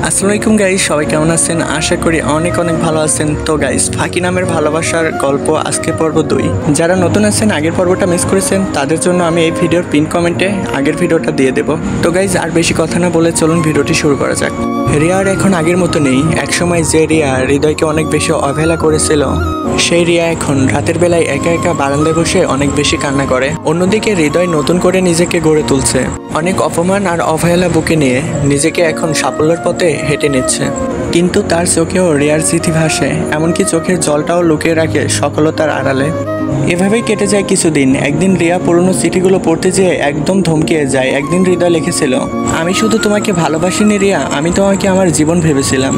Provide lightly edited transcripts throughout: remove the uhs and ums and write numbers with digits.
আসসালামু আলাইকুম গাইস, সবাই কেমন আছেন? আশা করি অনেক ভালো আছেন। তো গাইস, ফাঁকি নামের ভালোবাসার গল্প আজকে পর্ব 2। যারা নতুন আছেন, আগের পর্বটা মিস করেছেন, তাদের জন্য আমি এই ভিডিওর পিন কমেন্টে আগের ভিডিওটা দিয়ে দেব। তো গাইস, আর বেশি কথা না বলে চলুন ভিডিওটি শুরু করা যাক। রিয়ার এখন আগের মতো নেই। একসময় যে রিয়া হৃদয়কে অনেক বেশি অবহেলা করেছিল, সেই রিয়া এখন রাতের বেলায় একা একা বারান্দায় বসে অনেক বেশি কান্না করে। অন্যদিকে হৃদয় নতুন করে নিজেকে গড়ে তুলছে। অনেক অপমান আর অবহেলা বুকে নিয়ে নিজেকে এখন সাফল্যের পথে হেঁটে নিচ্ছে। কিন্তু তার চোখেও রিয়ার স্মৃতি ভাসে, এমনকি চোখের জলটাও লুকিয়ে রাখে সফলতার আড়ালে। এভাবেই কেটে যায় কিছুদিন। একদিন রিয়া পুরনো চিঠিগুলো পড়তে যেয়ে একদম ধমকে যায়। একদিন হৃদয় লিখেছিল, আমি শুধু তোমাকে ভালোবাসিনি রিয়া, আমি তোমাকে আমার জীবন ভেবেছিলাম।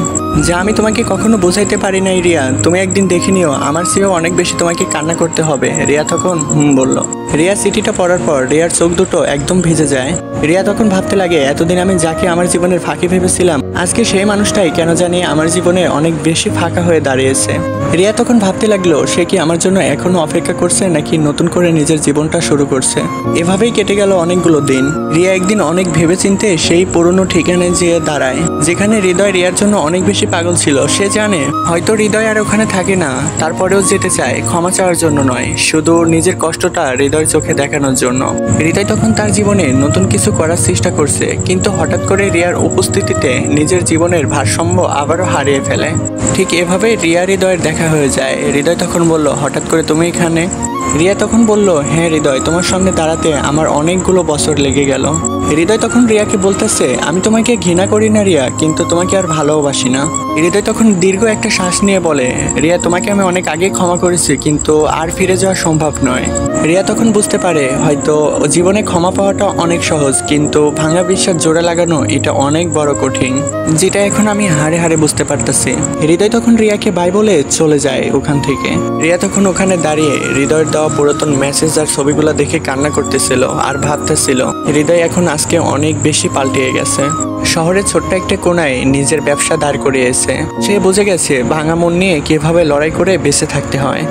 যা আমি তোমাকে কখনো বোঝাইতে পারি নাই রিয়া, তুমি একদিন দেখে নিও, আমার চেয়েও অনেক বেশি তোমাকে কান্না করতে হবে। রিয়া তখন বলল। রিয়া চিঠিটা পড়ার পর রিয়ার চোখ দুটো একদম ভিজে যায়। রিয়া তখন ভাবতে লাগে, এতদিন আমি যাকে আমার জীবনের ফাঁকি ভেবেছিলাম, আজকে সেই মানুষটাই কেন জানি আমার জীবনে অনেক বেশি ফাঁকা হয়ে দাঁড়িয়েছে। রিয়া তখন ভাবতে লাগলো, সে কি আমার জন্য এখনো অপেক্ষা করছে নাকি নতুন করে নিজের জীবনটা শুরু করছে। এভাবেই কেটে গেল অনেকগুলো দিন। রিয়া একদিন অনেক ভেবেচিন্তে সেই পুরনো ঠিকানায় যেয়ে দাঁড়ায়, যেখানে হৃদয় রিয়ার জন্য অনেক বেশি পাগল ছিল। সে জানে হয়তো হৃদয় আর ওখানে থাকে না, তারপরেও যেতে চায়, ক্ষমা চাওয়ার জন্য নয়, শুধু নিজের কষ্টটা হৃদয়ের চোখে দেখানোর জন্য। হৃদয় তখন তার জীবনে নতুন কিছু করার চেষ্টা করছে, কিন্তু হঠাৎ করে রিয়ার উপস্থিতিতে নিজের জীবনের ভারসাম্য আবারও হারিয়ে ফেলে। ঠিক এভাবেই রিয়া হৃদয়ের দেখা হয়ে যায়। হৃদয় তখন বলল, হঠাৎ করে তুমি এখানে? রিয়া তখন বলল, হ্যাঁ হৃদয়, তোমার সামনে দাঁড়াতে আমার অনেকগুলো বছর লেগে গেল। হৃদয় তখন রিয়াকে বলতেছে, আমি তোমাকে ঘৃণা করি না রিয়া, কিন্তু তোমাকে আর ভালোবাসি না। হৃদয় তখন দীর্ঘ একটা শ্বাস নিয়ে বলে, রিয়া তোমাকে আমি অনেক আগে ক্ষমা করেছি, কিন্তু আর ফিরে যাওয়া সম্ভব নয়। রিয়া তখন বুঝতে পারে হয়তো জীবনে ক্ষমা পাওয়াটা অনেক সহজ, কিন্তু ভাঙা বিশ্বাস জোড়া লাগানো এটা অনেক বড় কঠিন, যেটা এখন আমি হাড়ে হাড়ে বুঝতে পারতেছি। হৃদয় তখন রিয়াকে বাই বলে চলে যায় ওখান থেকে। রিয়া তখন ওখানে দাঁড়িয়ে হৃদয়ের দেওয়া পুরাতন মেসেজ আর ছবিগুলো দেখে কান্না করতেছিল আর ভাবতেছিল, হৃদয় এখন আজকে অনেক বেশি পাল্টিয়ে গেছে। শহরের ছোট্ট একটা কোনায় নিজের ব্যবসা দাঁড় করিয়েছে। সে বুঝে গেছে ভাঙা মন নিয়ে কিভাবে লড়াই করে বেঁচে থাকতে হয়।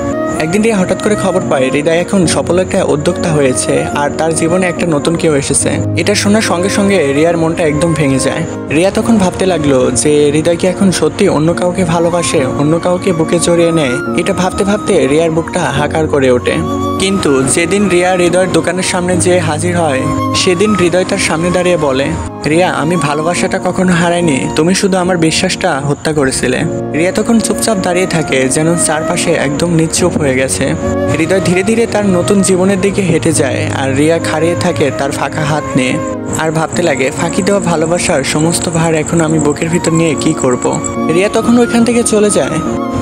একদিন রিয়া হঠাৎ করে খবর পায় হৃদয় এখন সফল একটা উদ্যোক্তা হয়েছে আর তার জীবনে একটা নতুন কেউ এসেছে। এটা শোনার সঙ্গে সঙ্গে রিয়ার মনটা একদম ভেঙে যায়। রিয়া তখন ভাবতে লাগলো যে হৃদয় কি এখন সত্যি অন্য কাউকে ভালোবাসে, অন্য কাউকে বুকে জড়িয়ে নেয়। এটা ভাবতে ভাবতে রিয়ার বুকটা হাহাকার করে ওঠে। কিন্তু যেদিন রিয়া হৃদয়ের দোকানের সামনে যেয়ে হাজির হয়, সেদিন হৃদয় তার সামনে দাঁড়িয়ে বলে, রিয়া, আমি ভালোবাসাটা কখনো হারাইনি, তুমি শুধু আমার বিশ্বাসটা হত্যা করেছিলে। রিয়া তখন চুপচাপ দাঁড়িয়ে থাকে, যেন চারপাশে একদম নিশ্চুপ হয়ে গেছে। হৃদয় ধীরে ধীরে তার নতুন জীবনের দিকে হেঁটে যায়, আর রিয়া খাড়িয়ে থাকে তার ফাঁকা হাত নিয়ে, আর ভাবতে লাগে, ফাঁকি দেওয়া ভালোবাসার সমস্ত ভার এখন আমি বুকের ভিতর নিয়ে কি করব। রিয়া তখন ওইখান থেকে চলে যায়,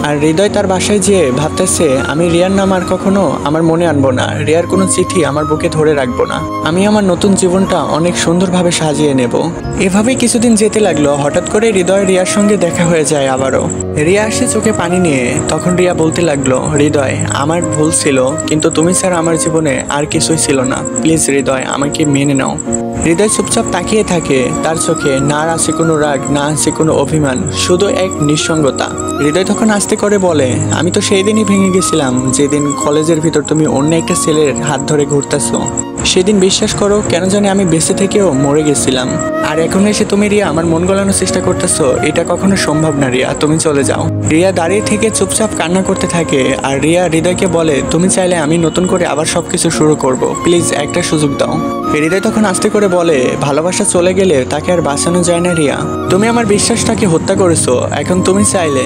আর হৃদয় তার বাসায় যেয়ে ভাবতেছে, আমি রিয়ার নাম আর কখনো আমার মনে আনবো না, রিয়ার কোনো চিঠি আমার বুকে ধরে রাখবো না, আমি আমার নতুন জীবনটা অনেক সুন্দরভাবে সাজিয়ে নেব। এভাবেই কিছুদিন যেতে লাগলো। হঠাৎ করে হৃদয় রিয়ার সঙ্গে দেখা হয়ে যায় আবারও। রিয়া আসে চোখে পানি নিয়ে। তখন রিয়া বলতে লাগলো, হৃদয়, আমার ভুল ছিল, কিন্তু তুমি ছাড়া আমার জীবনে আর কিছুই ছিল না, প্লিজ হৃদয়, আমাকে মেনে নাও। হৃদয় চুপচাপ তাকিয়ে থাকে। তার চোখে না আছে কোনো রাগ, না আছে কোনো অভিমান, শুধু এক নিঃসঙ্গতা। হৃদয় তখন আস্তে করে বলে, আমি তো সেই দিনই ভেঙে গেছিলাম যেদিন কলেজের ভিতর তুমি অন্য একটা ছেলের হাত ধরে ঘুরতেছো। সেদিন বিশ্বাস করো, কেন জানি আমি বেঁচে থেকেও মরে গেছিলাম। আর এখন এসে তুমি রিয়া আমার মন গলানোর চেষ্টা করতেছো, এটা কখনো সম্ভব না রিয়া, তুমি চলে যাও। রিয়া দাঁড়িয়ে থেকে চুপচাপ কান্না করতে থাকে। আর রিয়া হৃদয়কে বলে, তুমি চাইলে আমি নতুন করে আবার সবকিছু শুরু করব, প্লিজ একটা সুযোগ দাও। হৃদয় তখন আস্তে করে বলে, ভালোবাসা চলে গেলে তাকে আর বাঁচানো যায় না রিয়া, তুমি আমার বিশ্বাসটাকে হত্যা করেছো। এখন তুমি চাইলে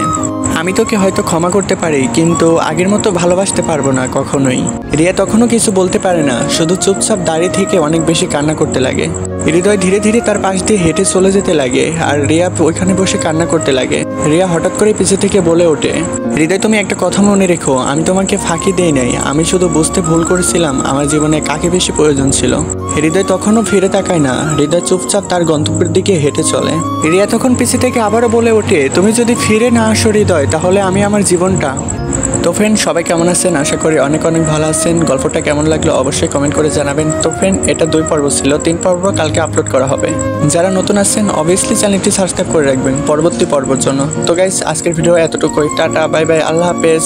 আমি তোকে হয়তো ক্ষমা করতে পারি, কিন্তু আগের মতো ভালোবাসতে পারবো না কখনোই। রিয়া তখনও কিছু বলতে পারে না, শুধু চুপচাপ দাঁড়িয়ে থেকে অনেক বেশি কান্না করতে লাগে। হৃদয় ধীরে ধীরে তার পাশ দিয়ে হেঁটে চলে যেতে লাগে, আর রিয়া ওইখানে বসে কান্না করতে লাগে। রিয়া হঠাৎ করে পিছে থেকে বলে ওঠে, হৃদয়, তুমি একটা কথা মনে রেখো, আমি তোমাকে ফাঁকি দেই নাই, আমি শুধু বুঝতে ভুল করেছিলাম আমার জীবনে কাকে বেশি প্রয়োজন ছিল। হৃদয় তখনও ফিরে তাকায় না। হৃদয় চুপচাপ তার গন্তব্যের দিকে হেঁটে চলে। রিয়া তখন পিছে থেকে আবারও বলে ওঠে, তুমি যদি ফিরে না আসো হৃদয়, তাহলে আমি আমার জীবনটা। তো ফ্রেন্ড, সবাই কেমন আছেন? আশা করি অনেক ভালো আছেন। গল্পটা কেমন লাগলো অবশ্যই কমেন্ট করে জানাবেন। তো ফ্রেন্ড, এটা 2 পর্ব ছিল, 3 পর্ব কালকে আপলোড করা হবে। যারা নতুন আছেন অবভিয়াসলি চ্যানেলটি সাবস্ক্রাইব করে রাখবেন পরবর্তী পর্বের জন্য। তো গাইস, আজকের ভিডিও এতটুকুই। টাটা, বাই বাই, আল্লাহ হাফেজ।